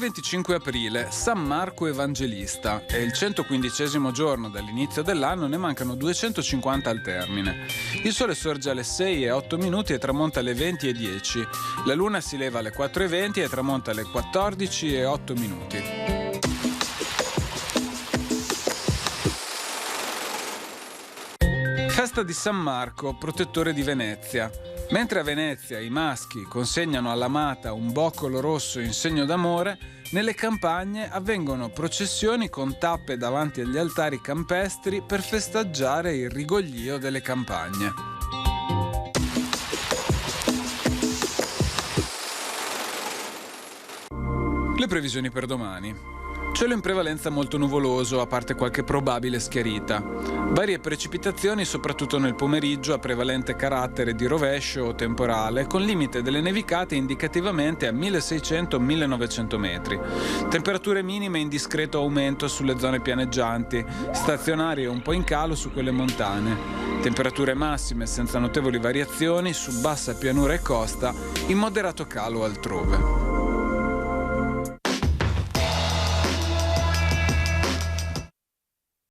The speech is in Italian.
25 aprile, San Marco Evangelista. È il 115° giorno dall'inizio dell'anno, ne mancano 250 al termine. Il sole sorge alle 6:08 e tramonta alle 20:10. La luna si leva alle 4:20 e tramonta alle 14:08. Festa di San Marco, protettore di Venezia. Mentre a Venezia i maschi consegnano all'amata un boccolo rosso in segno d'amore, nelle campagne avvengono processioni con tappe davanti agli altari campestri per festeggiare il rigoglio delle campagne. Le previsioni per domani. Cielo in prevalenza molto nuvoloso, a parte qualche probabile schiarita. Varie precipitazioni soprattutto nel pomeriggio a prevalente carattere di rovescio o temporale, con limite delle nevicate indicativamente a 1600-1900 metri. Temperature minime in discreto aumento sulle zone pianeggianti, stazionarie un po' in calo su quelle montane. Temperature massime senza notevoli variazioni su bassa pianura e costa, in moderato calo altrove.